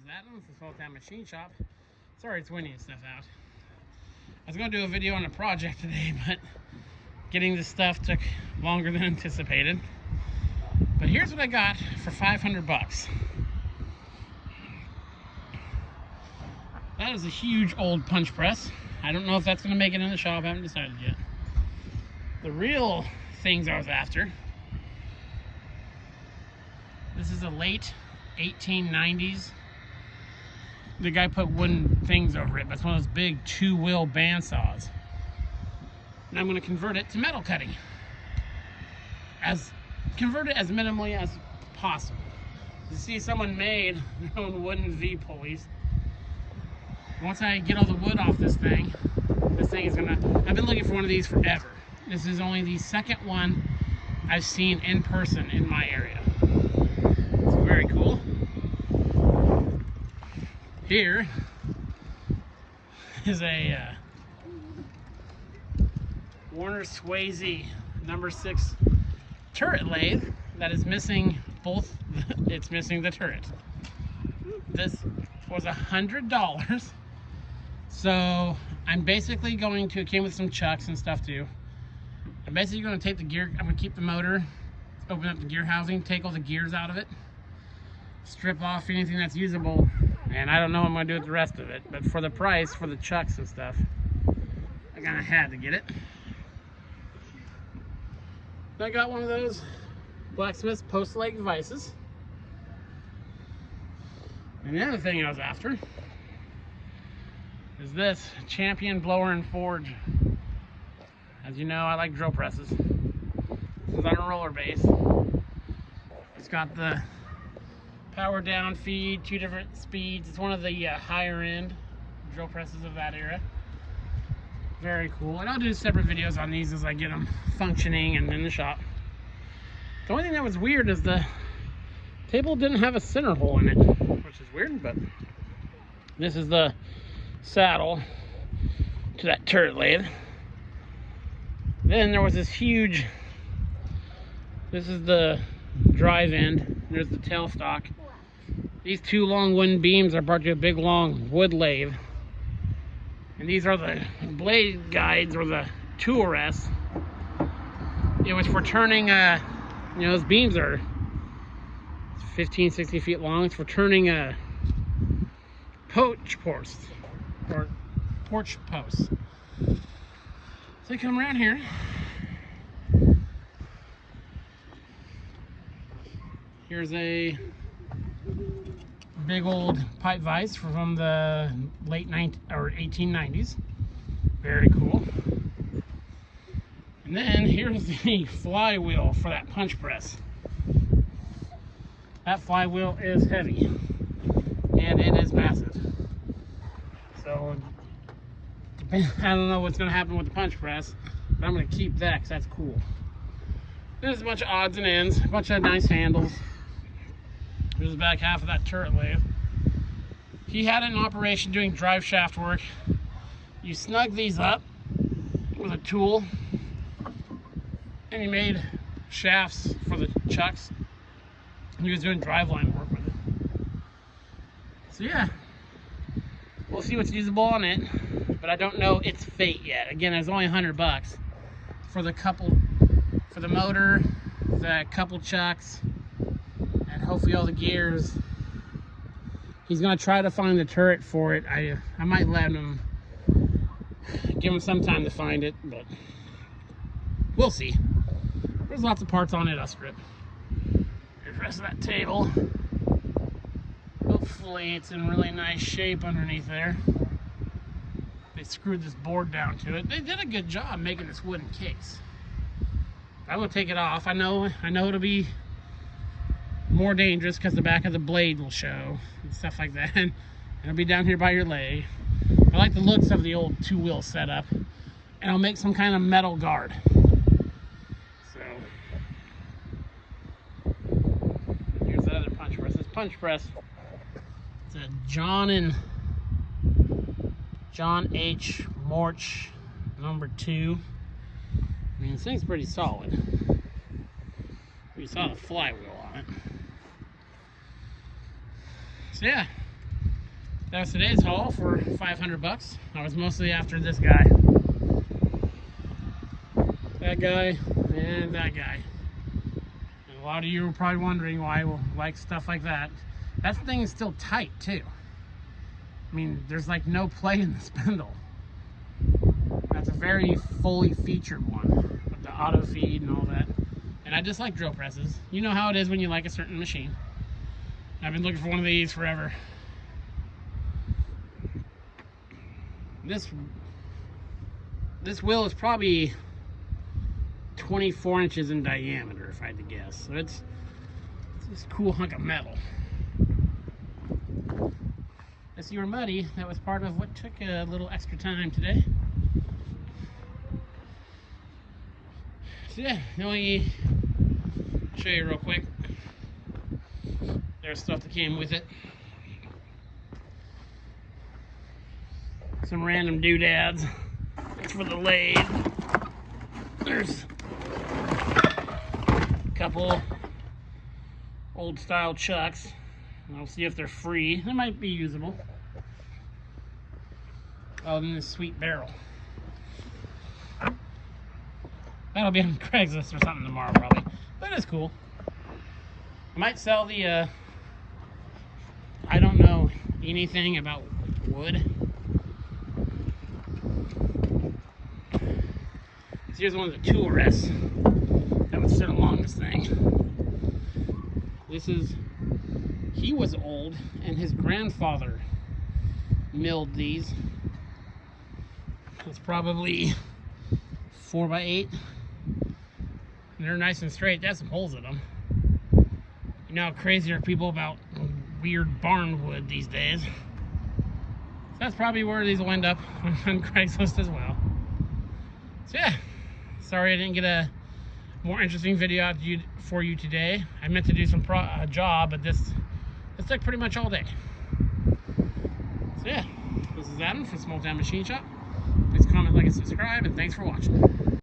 is Adam. This is Full Time Machine Shop. Sorry it's windy and stuff out. I was going to do a video on a project today, but getting this stuff took longer than anticipated. But here's what I got for 500 bucks. That is a huge old punch press. I don't know if that's going to make it in the shop. I haven't decided yet. The real things I was after. This is a late 1890s. The guy put wooden things over it, but it's one of those big two-wheel bandsaws. And I'm going to convert it to metal cutting. Convert it as minimally as possible. You see, someone made their own wooden V-pulleys. Once I get all the wood off this thing is gonna, I've been looking for one of these forever. This is only the second one I've seen in person in my area. It's very cool. Here is a Warner Swayze number 6 turret lathe that is missing both. It's missing the turret. This was $100. So I'm basically going to, it came with some chucks and stuff too. I'm basically going to take the gear, I'm going to keep the motor, open up the gear housing, take all the gears out of it, strip off anything that's usable, and I don't know what I'm going to do with the rest of it. But for the price, for the chucks and stuff, I kind of had to get it. I got one of those blacksmith's post leg vices. And the other thing I was after is this Champion Blower and Forge. As you know, I like drill presses. This is on a roller base. It's got the power down feed, 2 different speeds. It's one of the higher end drill presses of that era. Very cool. And I'll do separate videos on these as I get them functioning and in the shop. The only thing that was weird is the table didn't have a center hole in it, which is weird, but this is the saddle to that turret lathe. Then there was this huge, this is the drive end, there's the tailstock. These 2 long wooden beams are brought to a big long wood lathe. And these are the blade guides, or the tool rests. It was for turning, you know, those beams are 15, 60 feet long. It's for turning porch posts, or porch posts. So you come around here. Here's a big old pipe vise from the late 1890s. Very cool. And then here's the flywheel for that punch press. That flywheel is heavy and it is massive. So I don't know what's going to happen with the punch press, but I'm going to keep that because that's cool. There's a bunch of odds and ends, a bunch of nice handles. Here's the back half of that turret lathe. He had it in operation doing drive shaft work. You snug these up with a tool, and he made shafts for the chucks. He was doing driveline work with it. So yeah, we'll see what's usable on it, but I don't know its fate yet. Again, it's only 100 bucks for the motor, the couple chucks, and hopefully all the gears. He's gonna try to find the turret for it. I might let him, give him some time to find it, but we'll see. There's lots of parts on it I'll strip. Here's the rest of that table. Hopefully it's in really nice shape underneath there. They screwed this board down to it. They did a good job making this wooden case. I'm gonna take it off. I know it'll be more dangerous because the back of the blade will show and stuff like that. And it'll be down here by your leg. I like the looks of the old 2-wheel setup, and I'll make some kind of metal guard. So here's that other punch press. This punch press, it's a John H. Morch number 2. I mean, this thing's pretty solid. You saw the flywheel on it. So yeah, That was today's haul for 500 bucks. I was mostly after this guy. That guy and that guy. And a lot of you are probably wondering why I like stuff like that. That thing is still tight too. I mean, there's like no play in the spindle. That's a very fully featured one with the auto feed and all that. And I just like drill presses. You know how it is when you like a certain machine. I've been looking for one of these forever. This wheel is probably 24 inches in diameter, if I had to guess. So it's this cool hunk of metal. If you were muddy, that was part of what took a little extra time today. So yeah, I'll show you real quick. There's stuff that came with it. Some random doodads. It's for the lathe. There's a couple old style chucks. I'll see if they're free. They might be usable. Oh, and this sweet barrel. That'll be on Craigslist or something tomorrow probably. But it's cool. I might sell the I don't know anything about wood. So here's one of the tool rests that would sit along this thing. He was old and his grandfather milled these. It's probably 4x8. And they're nice and straight. They have some holes in them. You know how crazy are people about weird barn wood these days. So that's probably where these will end up on Craigslist as well. So yeah, sorry I didn't get a more interesting video out for you today. I meant to do some job, but this took pretty much all day. So yeah, this is Adam from Small Town Machine Shop. Please comment, like, and subscribe, and thanks for watching.